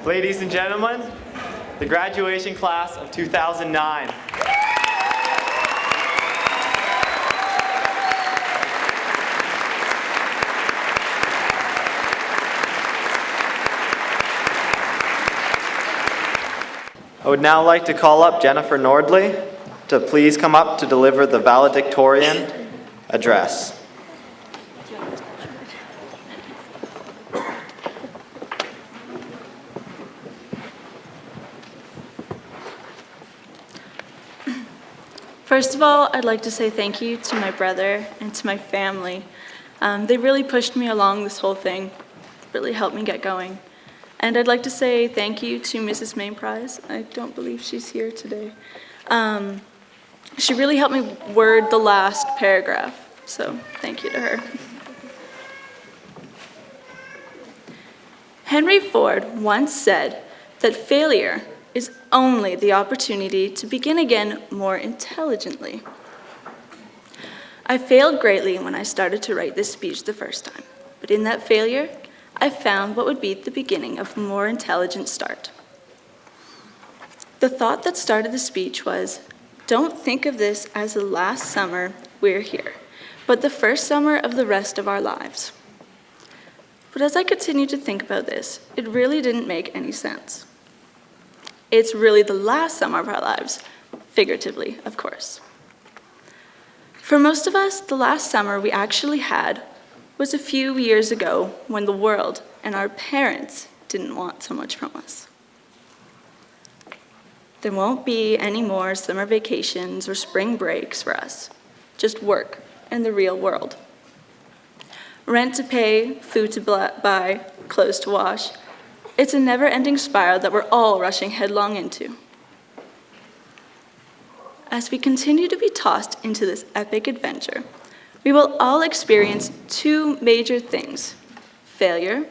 Ladies and gentlemen, the graduation class of 2009. I would now like to call up Jennifer Nordli to please come up to deliver the valedictorian address. First of all, I'd like to say thank you to my brother and to my family. They really pushed me along this whole thing, really helped me get going. And I'd like to say thank you to Mrs. Mainprize. I don't believe she's here today. She really helped me word the last paragraph, so thank you to her. Henry Ford once said that failure is only the opportunity to begin again more intelligently. I failed greatly when I started to write this speech the first time, but in that failure, I found what would be the beginning of a more intelligent start. The thought that started the speech was, don't think of this as the last summer we're here, but the first summer of the rest of our lives. But as I continued to think about this, it really didn't make any sense. It's really the last summer of our lives, figuratively, of course. For most of us, the last summer we actually had was a few years ago when the world and our parents didn't want so much from us. There won't be any more summer vacations or spring breaks for us, just work and the real world. Rent to pay, food to buy, clothes to wash. It's a never-ending spiral that we're all rushing headlong into. As we continue to be tossed into this epic adventure, we will all experience two major things: failure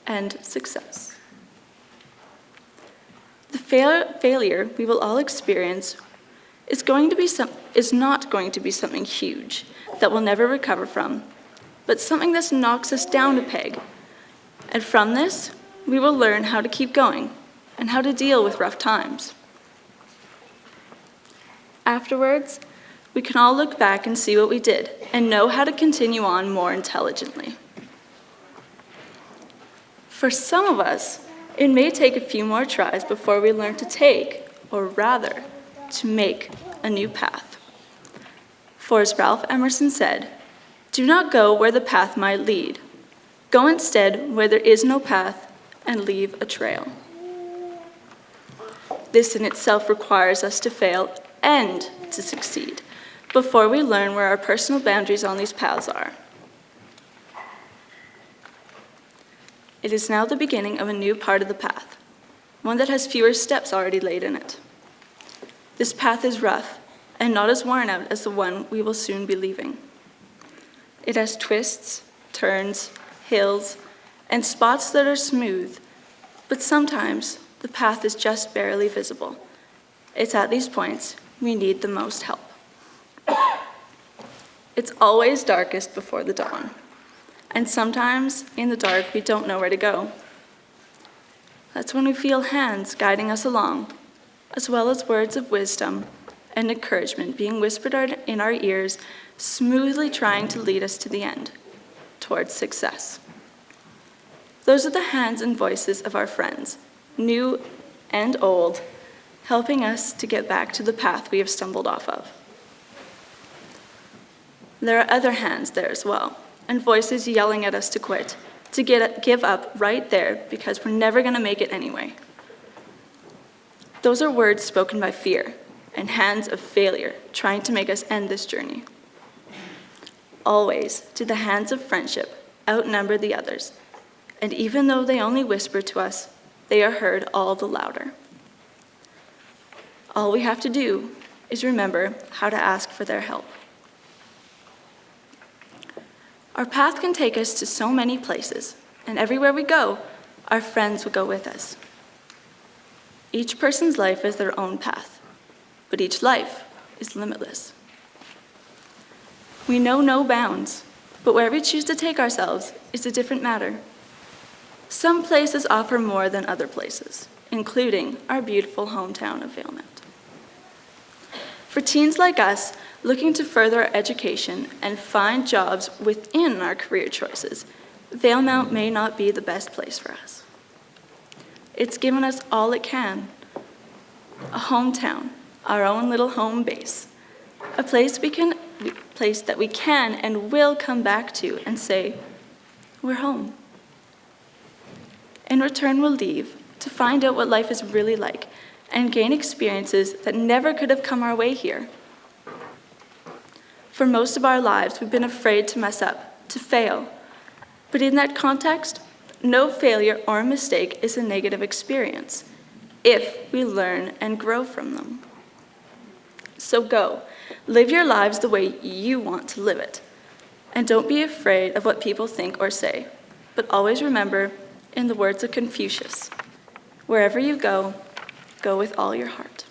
and success. The failure we will all experience is not going to be something huge that we'll never recover from, but something that knocks us down a peg. And from this, we will learn how to keep going and how to deal with rough times. Afterwards, we can all look back and see what we did and know how to continue on more intelligently. For some of us, it may take a few more tries before we learn to take, or rather, to make a new path. For as Ralph Emerson said, "Do not go where the path might lead. Go instead where there is no path and leave a trail." This in itself requires us to fail and to succeed before we learn where our personal boundaries on these paths are. It is now the beginning of a new part of the path, one that has fewer steps already laid in it. This path is rough and not as worn out as the one we will soon be leaving. It has twists, turns, hills, and spots that are smooth, but sometimes the path is just barely visible. It's at these points we need the most help. It's always darkest before the dawn, and sometimes in the dark we don't know where to go. That's when we feel hands guiding us along, as well as words of wisdom and encouragement being whispered in our ears, smoothly trying to lead us to the end, towards success. Those are the hands and voices of our friends, new and old, helping us to get back to the path we have stumbled off of. There are other hands there as well, and voices yelling at us to quit, to give up right there because we're never going to make it anyway. Those are words spoken by fear and hands of failure trying to make us end this journey. Always do the hands of friendship outnumber the others, and even though they only whisper to us, they are heard all the louder. All we have to do is remember how to ask for their help. Our path can take us to so many places, and everywhere we go, our friends will go with us. Each person's life is their own path, but each life is limitless. We know no bounds, but where we choose to take ourselves is a different matter. Some places offer more than other places, including our beautiful hometown of Valemount. For teens like us looking to further our education and find jobs within our career choices, Valemount may not be the best place for us. It's given us all it can: a hometown, our own little home base, a place that we can and will come back to and say, we're home. In return, we'll leave to find out what life is really like and gain experiences that never could have come our way here. For most of our lives, we've been afraid to mess up, to fail. But in that context, no failure or mistake is a negative experience if we learn and grow from them. So go, live your lives the way you want to live it. And don't be afraid of what people think or say, but always remember, in the words of Confucius, wherever you go, go with all your heart.